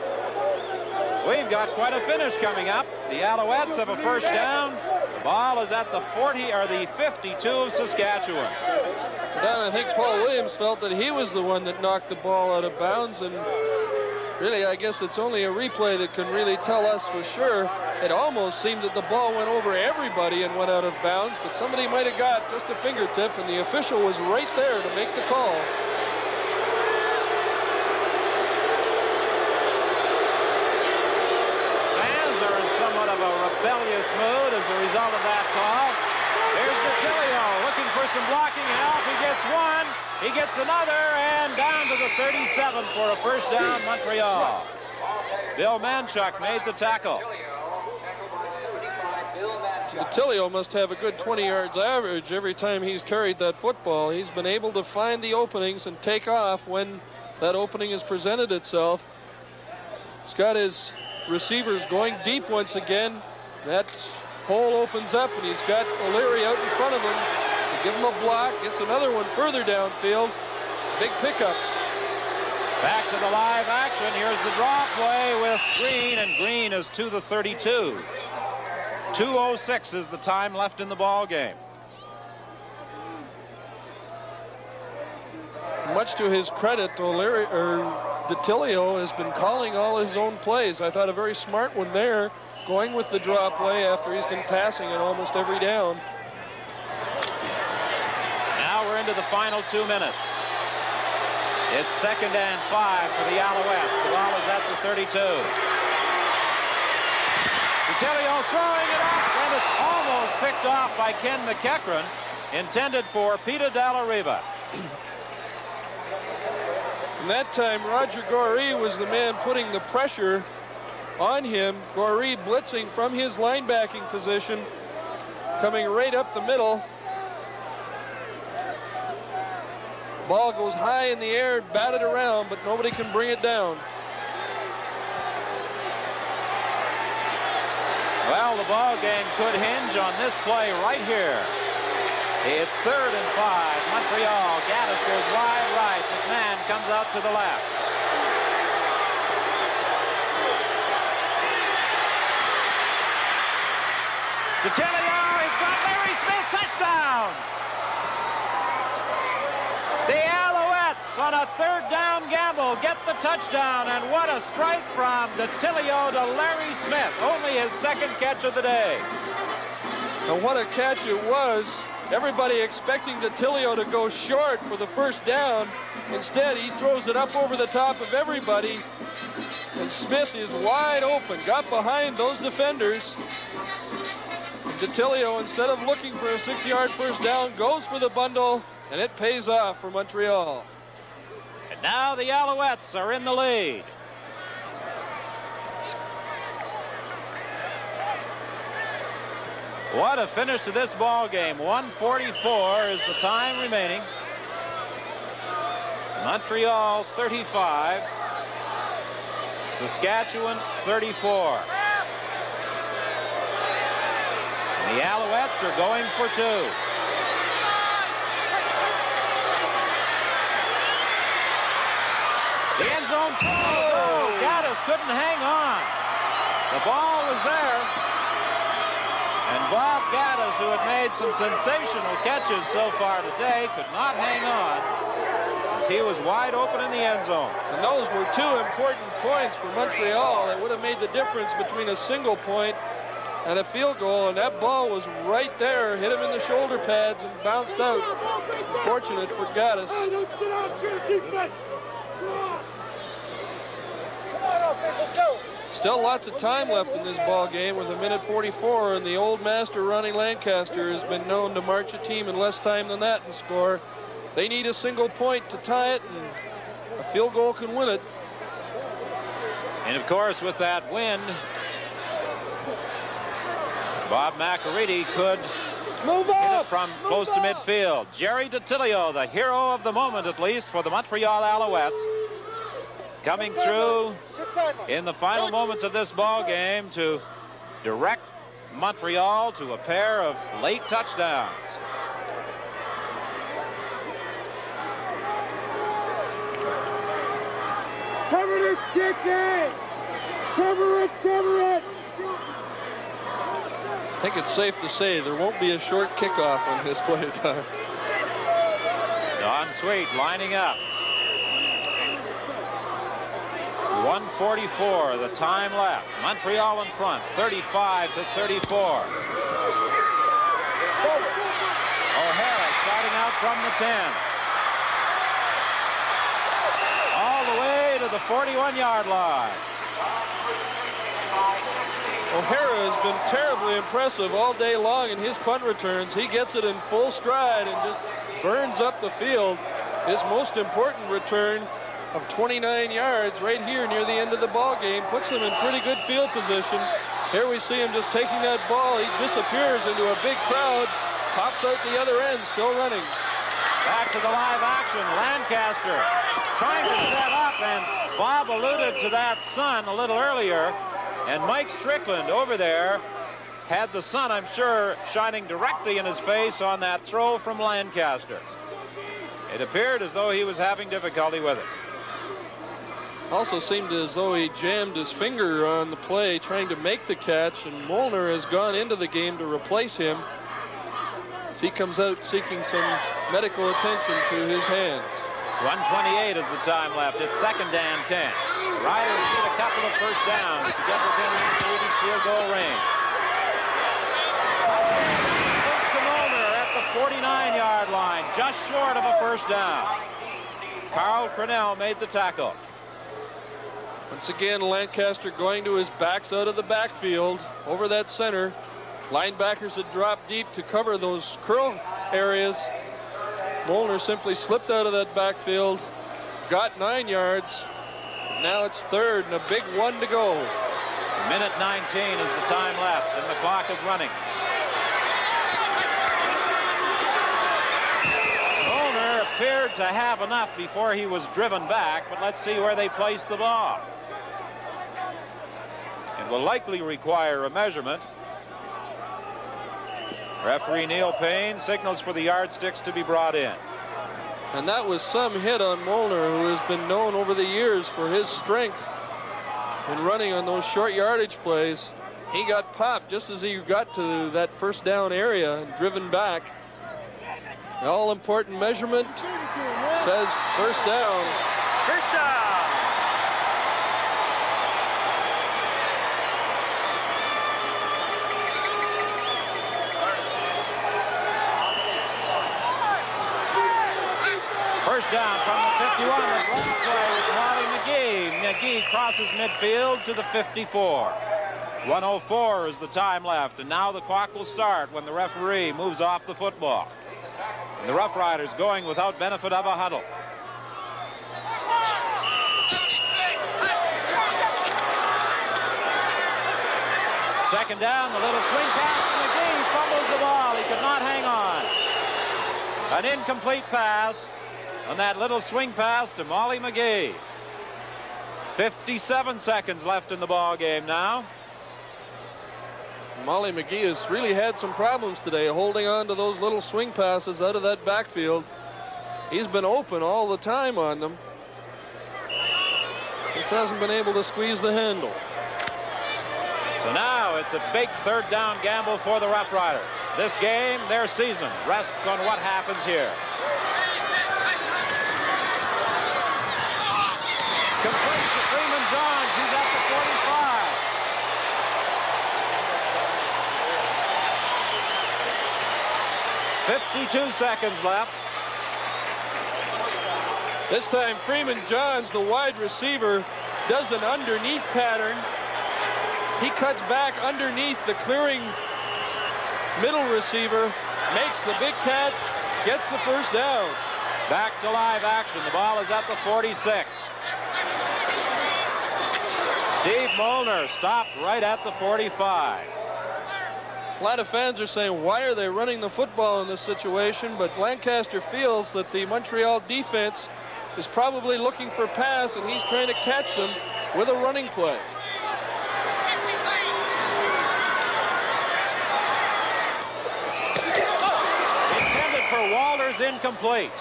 we've got quite a finish coming up. The Alouettes have a first down. The ball is at the 40 or the 52 of Saskatchewan. Don, I think Paul Williams felt that he was the one that knocked the ball out of bounds, and really, I guess it's only a replay that can really tell us for sure. It almost seemed that the ball went over everybody and went out of bounds, but somebody might have got just a fingertip, and the official was right there to make the call. Fans are in somewhat of a rebellious mood as a result of that call. Here's DeTilio looking for some blocking help. He gets one, he gets another, and down to the 37 for a first down, Montreal. Bill Manchuk made the tackle. DeTilio must have a good 20 yards average every time he's carried that football. He's been able to find the openings and take off when that opening has presented itself. He's got his receivers going deep once again. That hole opens up, and he's got O'Leary out in front of him. They give him a block, gets another one further downfield. Big pickup. Back to the live action. Here's the draw play with Green, and Green is to the 32. 2:06 is the time left in the ball game. much to his credit, DeTilio has been calling all his own plays. I thought a very smart one there, going with the draw play after he's been passing it almost every down. Now we're into the final 2 minutes. It's 2nd and 5 for the Alouettes. The ball is at the 32. DeTilio throwing it up, and it's almost picked off by Ken McEachran, intended for Peter Dalla Riva. And that time, Roger Goree was the man putting the pressure on him. Goree blitzing from his linebacking position, coming right up the middle. Ball goes high in the air, batted around, but nobody can bring it down. Well, the ball game could hinge on this play right here. It's 3rd and 5. Montreal. Gaddis goes wide right. McMahon comes out to the left. DeTilio, he's got Larry Smith, touchdown! The Alouettes on a 3rd down gamble get the touchdown, and what a strike from DeTilio to Larry Smith. Only his 2nd catch of the day. And what a catch it was. Everybody expecting DeTilio to go short for the 1st down. Instead, he throws it up over the top of everybody. And Smith is wide open, got behind those defenders. DeTilio, instead of looking for a 6-yard 1st down, goes for the bundle, and it pays off for Montreal. And now the Alouettes are in the lead. What a finish to this ball game. 1:44 is the time remaining. Montreal 35. Saskatchewan 34. And the Alouettes are going for 2. The end zone. Oh, Gaddis couldn't hang on. The ball was there. And Bob Gaddis, who had made some sensational catches so far today, could not hang on as he was wide open in the end zone. And those were 2 important points for Montreal. It would have made the difference between a single point and a field goal, and that ball was right there, hit him in the shoulder pads and bounced out. Fortunate for Gaddis. Still lots of time left in this ball game with 1:44, and the old master Ronnie Lancaster has been known to march a team in less time than that and score. They need a single point to tie it, and a field goal can win it. And of course, with that win, Bob McAreedy could move hit it from close to midfield. Jerry DeTilio, the hero of the moment at least for the Montreal Alouettes, coming through in the final moments of this ball game to direct Montreal to a pair of late touchdowns. Cover it, Dickie! Cover it, cover it! I think it's safe to say there won't be a short kickoff on this play time. Don Sweet lining up. 1:44, the time left. Montreal in front, 35-34. O'Hara starting out from the 10. All the way to the 41-yard line. O'Hara has been terribly impressive all day long in his punt returns. He gets it in full stride and just burns up the field. His most important return of 29 yards right here near the end of the ball game puts him in pretty good field position. Here we see him just taking that ball. He disappears into a big crowd, pops out the other end, still running. Back to the live action. Lancaster trying to set up, and Bob alluded to that sun a little earlier, and Mike Strickland over there had the sun, I'm sure, shining directly in his face on that throw from Lancaster. It appeared as though he was having difficulty with it. Also seemed as though he jammed his finger on the play trying to make the catch, and Molnar has gone into the game to replace him as he comes out seeking some medical attention to his hands. 1:28 is the time left. It's 2nd and 10. The Riders need a couple of first downs to get within the Alouettes field goal range. To Molnar at the 49-yard line, just short of a first down. Carl Cornell made the tackle. Once again, Lancaster going to his backs out of the backfield over that center. Linebackers had dropped deep to cover those curl areas. Molnar simply slipped out of that backfield, got 9 yards. Now it's 3rd and a big 1 to go. Minute 19 is the time left, and the clock is running. Molnar appeared to have enough before he was driven back, but let's see where they place the ball. It will likely require a measurement. Referee Neil Payne signals for the yardsticks to be brought in. And that was some hit on Molnar, who has been known over the years for his strength in running on those short yardage plays. He got popped just as he got to that first down area and driven back. The all-important measurement says first down. First down. First down from the 51. The block play with Wally McGee. McGee crosses midfield to the 54. 1:04 is the time left, and now the clock will start when the referee moves off the football. And the Rough Riders going without benefit of a huddle. Second down, the little swing pass. McGee fumbles the ball. He could not hang on. An incomplete pass on that little swing pass to Molly McGee. 57 seconds left in the ball game now. Molly McGee has really had some problems today holding on to those little swing passes out of that backfield. He's been open all the time on them. Just hasn't been able to squeeze the handle. So now it's a big 3rd down gamble for the Rough Riders. This game, their season, rests on what happens here. Complete to Freeman Johns. He's at the 45. 52 seconds left. This time Freeman Johns, the wide receiver, does an underneath pattern. He cuts back underneath the clearing middle receiver, makes the big catch, gets the first down. Back to live action. The ball is at the 46. Steve Molnar stopped right at the 45. A lot of fans are saying, why are they running the football in this situation? But Lancaster feels that the Montreal defense is probably looking for pass, and he's trying to catch them with a running play. Intended for Walters, incomplete.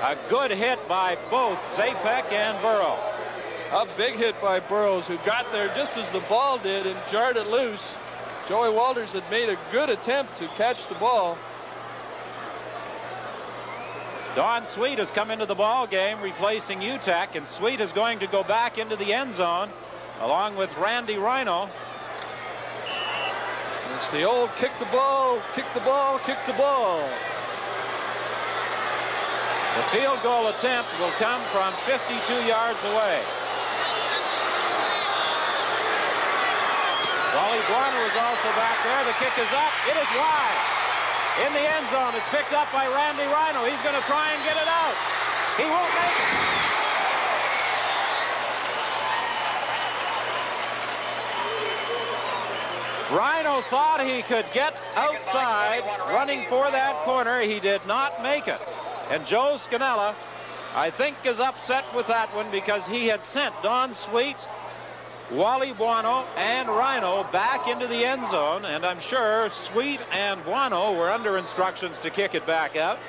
A good hit by both Zapek and Burrow. A big hit by Burrows, who got there just as the ball did and jarred it loose. Joey Walters had made a good attempt to catch the ball. Don Sweet has come into the ball game replacing Utek, and Sweet is going to go back into the end zone along with Randy Rhino. It's the old kick the ball, kick the ball, kick the ball. The field goal attempt will come from 52 yards away. Wally Blarner is also back there. The kick is up. It is wide. In the end zone, it's picked up by Randy Rhino. He's going to try and get it out. He won't make it. Rhino thought he could get outside running for that corner. He did not make it. And Joe Scannella, I think, is upset with that one because he had sent Don Sweet, Wally Buono, and Rhino back into the end zone, and I'm sure Sweet and Buono were under instructions to kick it back out.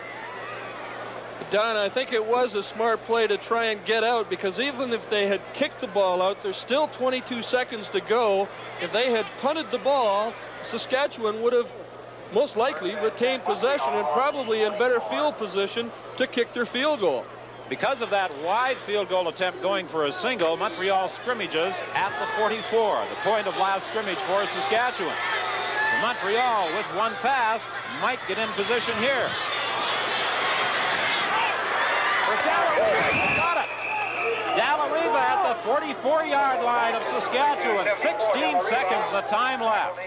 Don, I think it was a smart play to try and get out, because even if they had kicked the ball out, there's still 22 seconds to go. If they had punted the ball, Saskatchewan would have most likely retained possession and probably in better field position to kick their field goal. because of that wide field goal attempt going for a single, Montreal scrimmages at the 44, the point of last scrimmage for Saskatchewan. So Montreal, with one pass, might get in position here. Got it. Dalariva at the 44-yard line of Saskatchewan. 16 seconds the time left.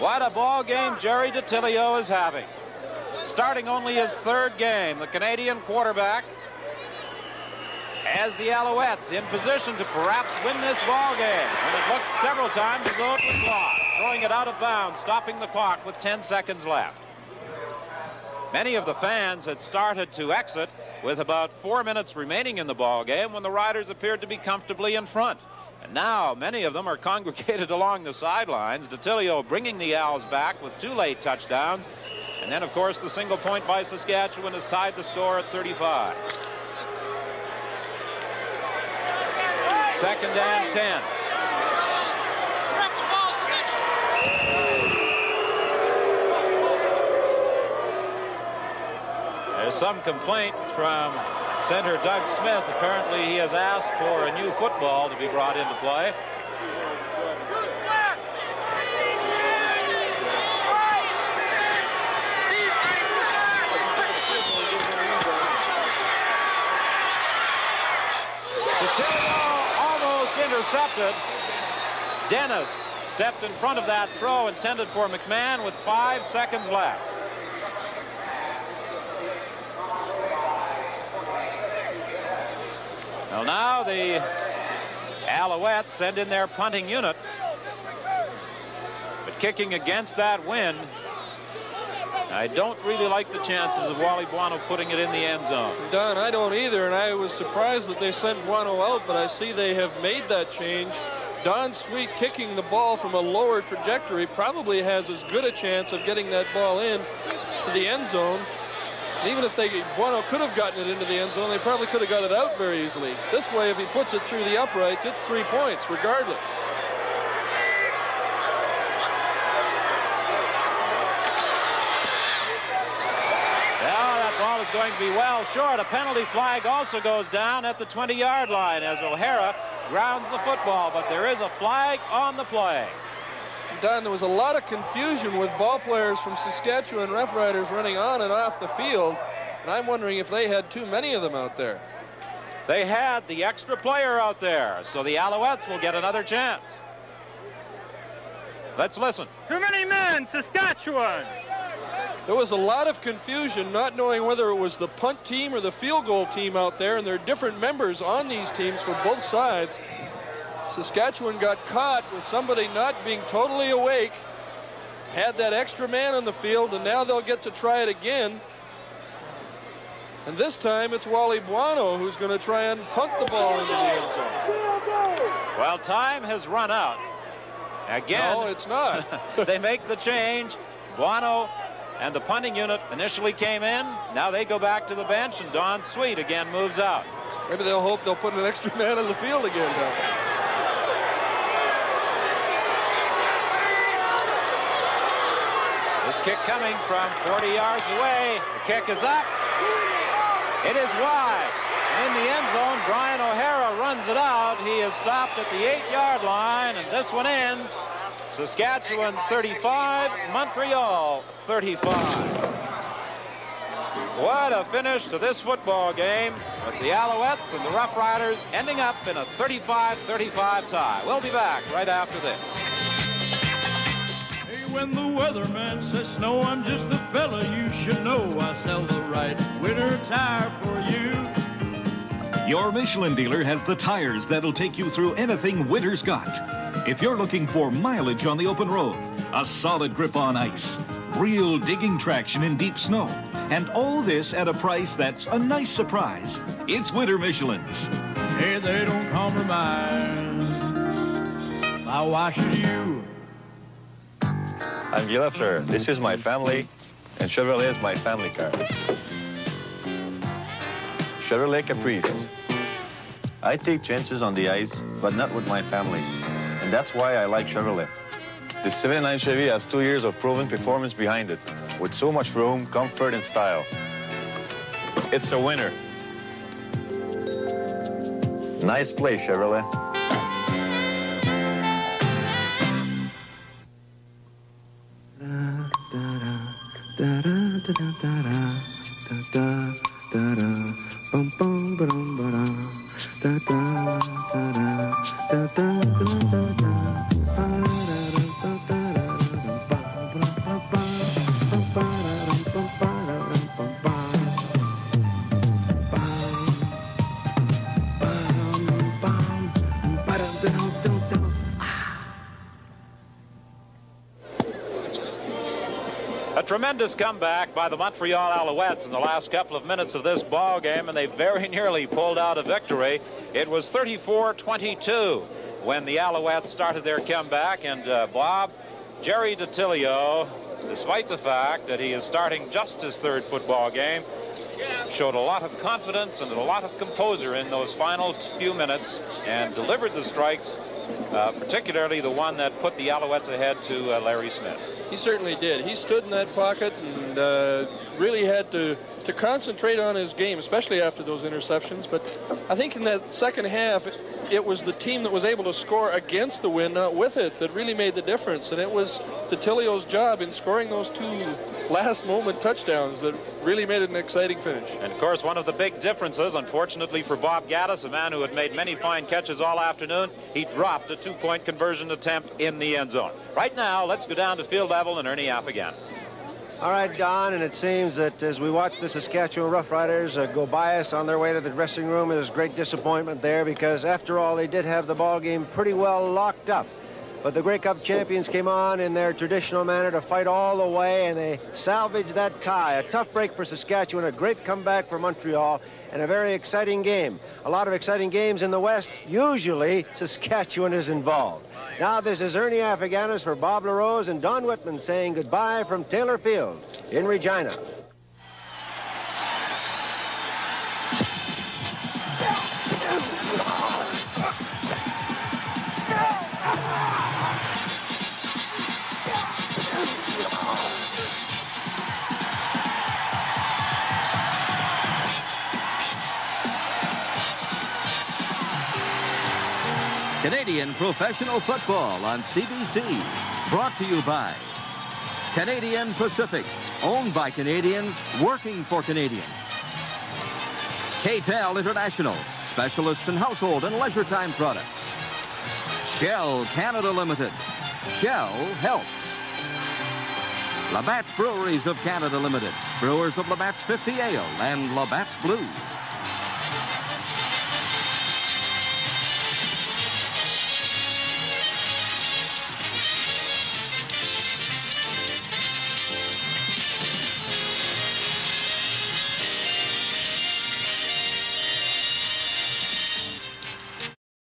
What a ball game Jerry DiTilio is having. Starting only his third game, the Canadian quarterback has the Alouettes in position to perhaps win this ball game. And it looked several times as though it was lost. Throwing it out of bounds, stopping the clock with 10 seconds left. Many of the fans had started to exit with about 4 minutes remaining in the ball game when the Riders appeared to be comfortably in front. And now many of them are congregated along the sidelines. DiTilio bringing the Owls back with 2 late touchdowns. And then, of course, the single point by Saskatchewan has tied the score at 35. Second and 10. There's some complaint from center Doug Smith. Apparently he has asked for a new football to be brought into play. DiTilio almost intercepted. Dennis stepped in front of that throw intended for McMahon with 5 seconds left. Well, now the Alouettes send in their punting unit. But kicking against that wind, I don't really like the chances of Wally Buono putting it in the end zone. Don, I don't either, and I was surprised that they sent Buono out, but I see they have made that change. Don Sweet kicking the ball from a lower trajectory probably has as good a chance of getting that ball in to the end zone. Even if Buono could have gotten it into the end zone, they probably could have got it out very easily. This way, if he puts it through the uprights, it's 3 points, regardless. Well, that ball is going to be well short. A penalty flag also goes down at the 20-yard line as O'Hara grounds the football, but there is a flag on the play. Don, there was a lot of confusion with ball players from Saskatchewan Roughriders running on and off the field, and I'm wondering if they had too many of them out there. They had the extra player out there, so the Alouettes will get another chance. Let's listen. Too many men, Saskatchewan. There was a lot of confusion, not knowing whether it was the punt team or the field goal team out there, and there are different members on these teams for both sides. Saskatchewan got caught with somebody not being totally awake, had that extra man on the field, and now they'll get to try it again. And this time it's Wally Buono who's going to try and punt the ball into the end zone. Well, time has run out. Again. No, it's not. They make the change. Buono and the punting unit initially came in. Now they go back to the bench, and Don Sweet again moves out. Maybe they'll hope they'll put an extra man on the field again, though. This kick coming from 40 yards away. The kick is up. It is wide. In the end zone, Brian O'Hara runs it out. He is stopped at the 8-yard line, and this one ends. Saskatchewan 35, Montreal 35. What a finish to this football game, with the Alouettes and the Roughriders ending up in a 35-35 tie. We'll be back right after this. When the weatherman says snow, I'm just the fella you should know. I sell the right winter tire for you. Your Michelin dealer has the tires that'll take you through anything winter's got. If you're looking for mileage on the open road, a solid grip on ice, real digging traction in deep snow, and all this at a price that's a nice surprise, it's Winter Michelin's. Hey, they don't compromise by washing you. I'm Guy Leffler. This is my family, and Chevrolet is my family car. Chevrolet Caprice. I take chances on the ice, but not with my family. And that's why I like Chevrolet. This 79 Chevy has 2 years of proven performance behind it, with so much room, comfort, and style. It's a winner. Nice play, Chevrolet. A tremendous comeback by the Montreal Alouettes in the last couple of minutes of this ball game, and they very nearly pulled out a victory. It was 34-22 when the Alouettes started their comeback, and Bob, Jerry DiTilio, despite the fact that he is starting just his third football game, showed a lot of confidence and a lot of composure in those final few minutes and delivered the strikes, particularly the one that put the Alouettes ahead to Larry Smith. He certainly did. He stood in that pocket and really had to concentrate on his game, especially after those interceptions. But I think in that second half, it was the team that was able to score against the win, not with it, that really made the difference. And it was DiTilio's job in scoring those two last-moment touchdowns that really made it an exciting finish. And, of course, one of the big differences, unfortunately for Bob Gaddis, a man who had made many fine catches all afternoon, he dropped a two-point conversion attempt in the end zone. Right now, let's go down to field level and Ernie Afghani's. All right, Don, and it seems that as we watch the Saskatchewan Roughriders go by us on their way to the dressing room, there's great disappointment there because, after all, they did have the ball game pretty well locked up. But the Grey Cup champions came on in their traditional manner to fight all the way, and they salvaged that tie. A tough break for Saskatchewan, a great comeback for Montreal, and a very exciting game. A lot of exciting games in the West. Usually, Saskatchewan is involved. Now, this is Ernie Afghani's for Bob LaRose and Don Whitman saying goodbye from Taylor Field in Regina. Canadian Professional Football on CBC. Brought to you by Canadian Pacific. Owned by Canadians, working for Canadians. KTEL International. Specialists in household and leisure time products. Shell Canada Limited. Shell helps. Labatt's Breweries of Canada Limited. Brewers of Labatt's 50 Ale and Labatt's Blues.